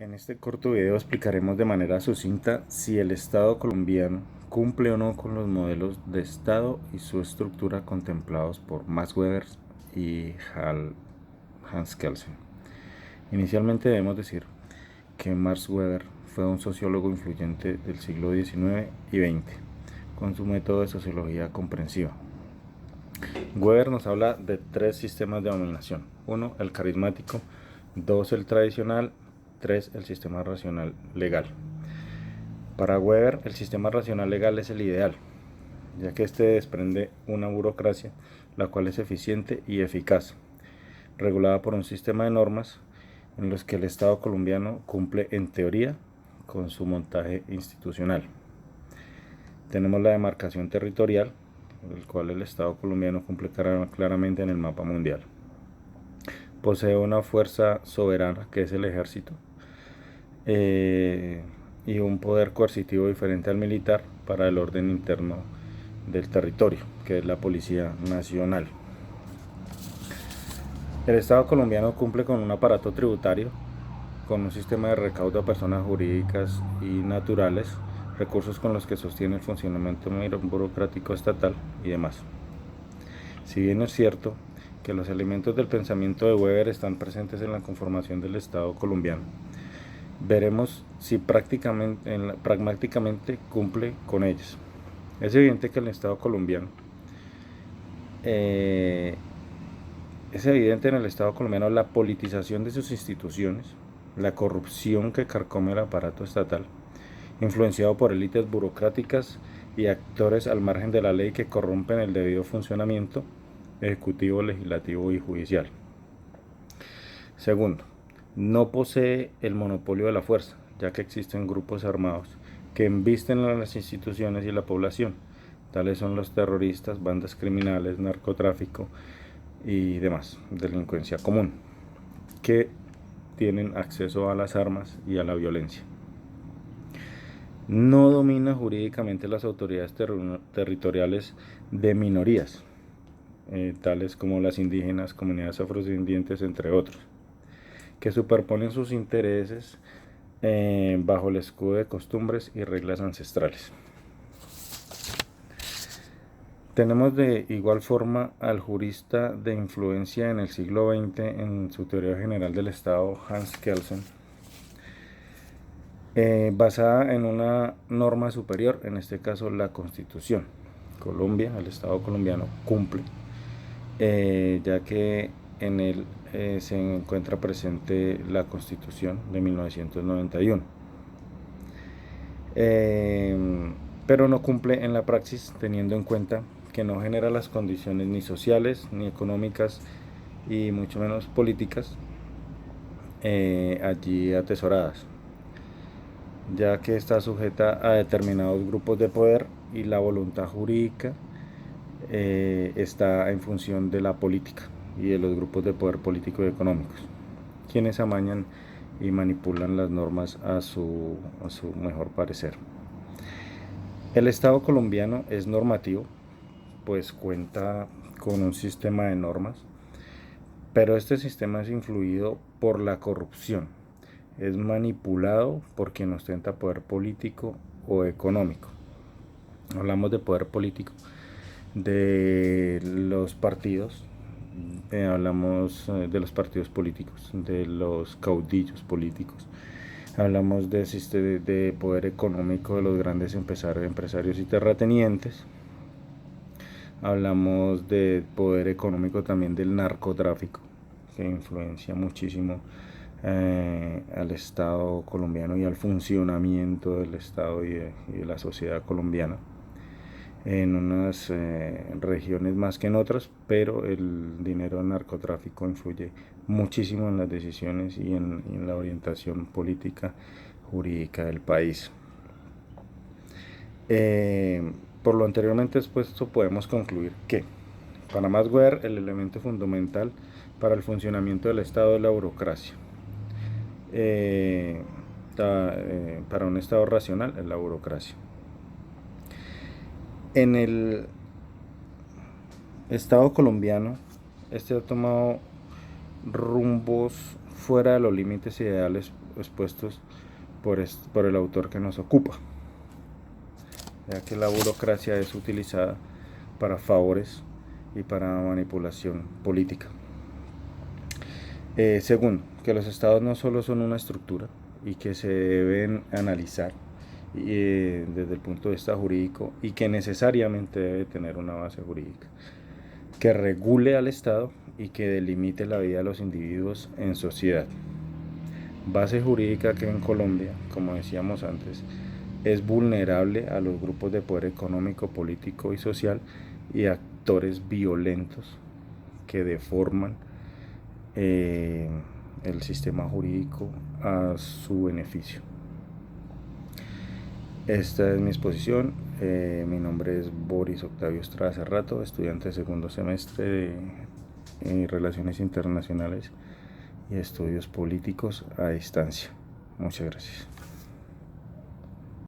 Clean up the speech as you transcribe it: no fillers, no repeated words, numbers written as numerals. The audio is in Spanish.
En este corto video explicaremos de manera sucinta si el Estado colombiano cumple o no con los modelos de Estado y su estructura contemplados por Max Weber y Hans Kelsen. Inicialmente debemos decir que Max Weber fue un sociólogo influyente del siglo XIX y XX, con su método de sociología comprensiva. Weber nos habla de tres sistemas de dominación: 1, el carismático; 2, el tradicional; 3, el sistema racional legal. Para Weber, el sistema racional legal es el ideal, ya que este desprende una burocracia, la cual es eficiente y eficaz, regulada por un sistema de normas en los que el Estado colombiano cumple en teoría con su montaje institucional. Tenemos la demarcación territorial, el cual el Estado colombiano cumple claramente en el mapa mundial. Posee una fuerza soberana, que es el ejército, y un poder coercitivo diferente al militar para el orden interno del territorio, que es la Policía Nacional. El Estado colombiano cumple con un aparato tributario, con un sistema de recaudo a personas jurídicas y naturales, recursos con los que sostiene el funcionamiento burocrático estatal y demás. Si bien es cierto que los elementos del pensamiento de Weber están presentes en la conformación del Estado colombiano, veremos si pragmáticamente cumple con ellos. Es evidente que el Estado colombiano la politización de sus instituciones, la corrupción que carcome el aparato estatal, influenciado por élites burocráticas y actores al margen de la ley que corrompen el debido funcionamiento ejecutivo, legislativo y judicial. Segundo, no posee el monopolio de la fuerza, ya que existen grupos armados que embisten a las instituciones y la población. Tales son los terroristas, bandas criminales, narcotráfico y demás, delincuencia común, que tienen acceso a las armas y a la violencia. No domina jurídicamente las autoridades territoriales de minorías, tales como las indígenas, comunidades afrodescendientes, entre otros, que superponen sus intereses bajo el escudo de costumbres y reglas ancestrales. Tenemos de igual forma al jurista de influencia en el siglo XX en su teoría general del Estado, Hans Kelsen, basada en una norma superior, en este caso la Constitución. Colombia, el Estado colombiano, cumple, ya que en él se encuentra presente la Constitución de 1991. Pero no cumple en la praxis, teniendo en cuenta que no genera las condiciones ni sociales, ni económicas, y mucho menos políticas allí atesoradas, ya que está sujeta a determinados grupos de poder y la voluntad jurídica está en función de la política y de los grupos de poder político y económicos, quienes amañan y manipulan las normas a su mejor parecer. El Estado colombiano es normativo, pues cuenta con un sistema de normas, pero este sistema es influido por la corrupción, es manipulado por quien ostenta poder político o económico. Hablamos de poder político, de los partidos, hablamos de los partidos políticos, de los caudillos políticos, hablamos de poder económico de los grandes empresarios y terratenientes, hablamos de poder económico también del narcotráfico, que influencia muchísimo al Estado colombiano y al funcionamiento del Estado y de la sociedad colombiana, en unas regiones más que en otras, pero el dinero del narcotráfico influye muchísimo en las decisiones y en la orientación política jurídica del país. Por lo anteriormente expuesto, podemos concluir que, para Max Weber, el elemento fundamental para el funcionamiento del Estado es la burocracia. Para un Estado racional es la burocracia. En el Estado colombiano, este ha tomado rumbos fuera de los límites ideales expuestos por el autor que nos ocupa, ya que la burocracia es utilizada para favores y para manipulación política. Segundo, que los estados no solo son una estructura y que se deben analizar desde el punto de vista jurídico y que necesariamente debe tener una base jurídica que regule al Estado y que delimite la vida de los individuos en sociedad. Base jurídica que en Colombia, como decíamos antes, es vulnerable a los grupos de poder económico, político y social y actores violentos que deforman el sistema jurídico a su beneficio. Esta es mi exposición. Mi nombre es Boris Octavio Estrada Cerrato, estudiante de segundo semestre de Relaciones Internacionales y Estudios Políticos a distancia. Muchas gracias.